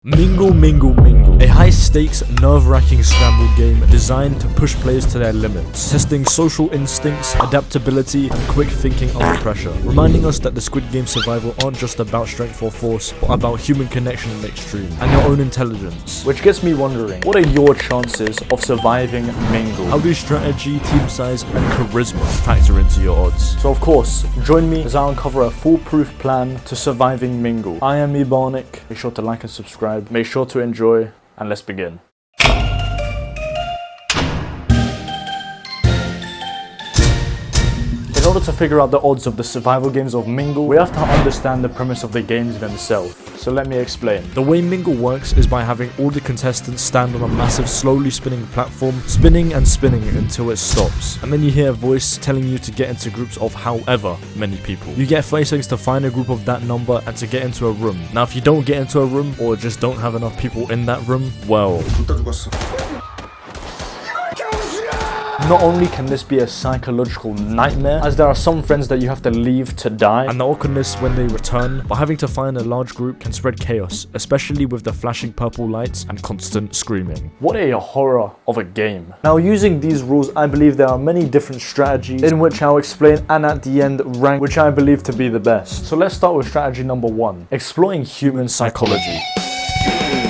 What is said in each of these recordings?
Mingle, Mingle, Mingle. A high-stakes, nerve-wracking scramble game designed to push players to their limits, testing social instincts, adaptability, and quick thinking under pressure, reminding us that the Squid Game survival aren't just about strength or force, but about human connection in the extreme, and your own intelligence. Which gets me wondering, what are your chances of surviving Mingle? How do strategy, team size, and charisma factor into your odds? So of course, join me as I uncover a foolproof plan to surviving Mingle. I am Ebonic. Make sure to like and subscribe. Make sure to enjoy, and let's begin. In order to figure out the odds of the survival games of Mingle, we have to understand the premise of the games themselves. So let me explain. The way Mingle works is by having all the contestants stand on a massive, slowly spinning platform, spinning and spinning until it stops. And then you hear a voice telling you to get into groups of however many people. You get 30 seconds to find a group of that number and to get into a room. Now if you don't get into a room, or just don't have enough people in that room, well... Not only can this be a psychological nightmare, as there are some friends that you have to leave to die, and the awkwardness when they return, but having to find a large group can spread chaos, especially with the flashing purple lights and constant screaming. What a horror of a game. Now using these rules, I believe there are many different strategies in which I'll explain and at the end rank which I believe to be the best. So let's start with strategy number 1, exploring human psychology.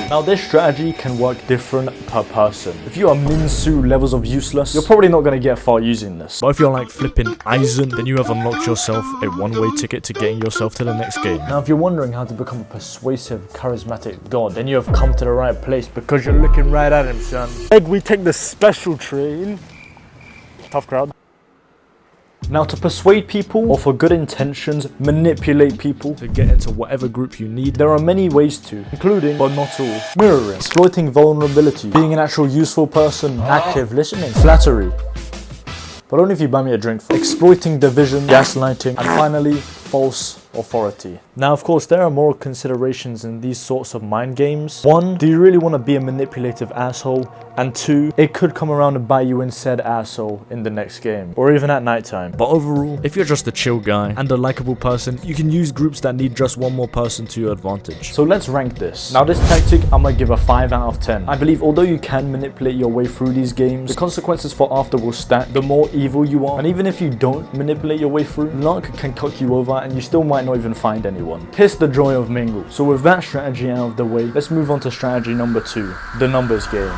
Now this strategy can work different per person. If you are Minsu levels of useless, you're probably not going to get far using this. But if you're like flipping Aizen, then you have unlocked yourself a one-way ticket to getting yourself to the next game. Now if you're wondering how to become a persuasive, charismatic god, then you have come to the right place because you're looking right at him, son. We take the special train. Tough crowd. Now to persuade people, or for good intentions, manipulate people to get into whatever group you need, there are many ways to, including, but not all, mirroring, exploiting vulnerability, being an actual useful person, active listening, flattery, but only if you buy me a drink, exploiting division, gaslighting, and finally, false authority. Now of course there are moral considerations in these sorts of mind games. 1, do you really want to be a manipulative asshole? And 2, it could come around and bite you in said asshole in the next game, or even at nighttime. But overall, if you're just a chill guy and a likable person, you can use groups that need just one more person to your advantage. So let's rank this. Now this tactic I'm gonna give a 5 out of 10. I believe although you can manipulate your way through these games, the consequences for after will stack the more evil you are, and even if you don't manipulate your way through, luck can cock you over and you still might not even find anyone. Kiss the joy of Mingle. So with that strategy out of the way, let's move on to strategy number 2, the numbers game.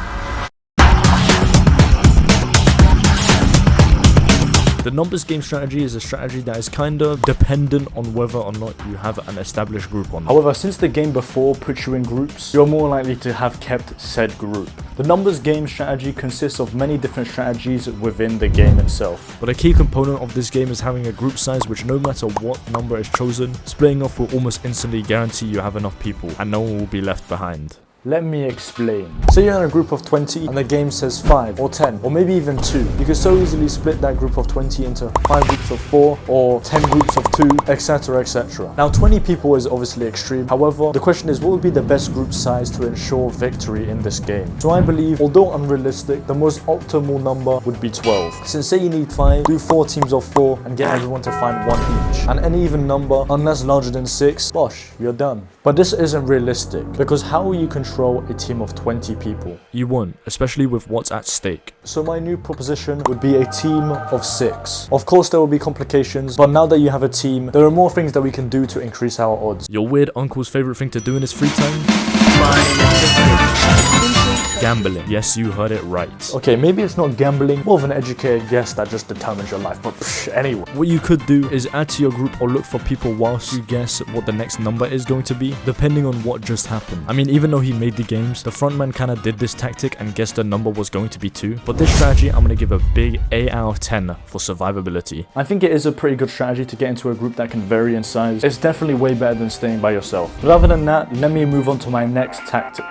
The numbers game strategy is a strategy that is kind of dependent on whether or not you have an established group or not. However, since the game before puts you in groups, you're more likely to have kept said group. The numbers game strategy consists of many different strategies within the game itself. But a key component of this game is having a group size which, no matter what number is chosen, splitting off will almost instantly guarantee you have enough people and no one will be left behind. Let me explain. Say you're in a group of 20 and the game says 5 or 10 or maybe even 2. You can so easily split that group of 20 into 5 groups of 4 or 10 groups of 2, etc, etc. Now 20 people is obviously extreme. However, the question is, what would be the best group size to ensure victory in this game? So I believe, although unrealistic, the most optimal number would be 12. Since say you need 5, do 4 teams of 4 and get everyone to find 1 each. And any even number, unless larger than 6, bosh, you're done. But this isn't realistic, because how will you control a team of 20 people? You won't, especially with what's at stake. So my new proposition would be a team of 6. Of course there will be complications, but now that you have a team, there are more things that we can do to increase our odds. Your weird uncle's favorite thing to do in his free time? Gambling. Yes, you heard it right. Okay, maybe it's not gambling, more of an educated guess that just determines your life, but anyway. What you could do is add to your group or look for people whilst you guess what the next number is going to be, depending on what just happened. I mean, even though he made the games, the frontman kinda did this tactic and guessed the number was going to be 2. But this strategy, I'm gonna give a big 8 out of 10 for survivability. I think it is a pretty good strategy to get into a group that can vary in size. It's definitely way better than staying by yourself. But other than that, let me move on to my next tactic.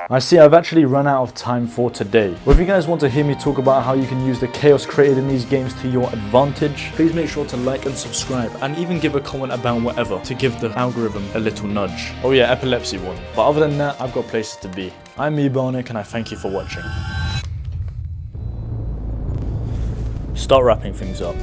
I see I've actually run out of time for today. But if you guys want to hear me talk about how you can use the chaos created in these games to your advantage, please make sure to like and subscribe, and even give a comment about whatever to give the algorithm a little nudge. Oh yeah, epilepsy one. But other than that, I've got places to be. I'm Ebonic and I thank you for watching. Start wrapping things up.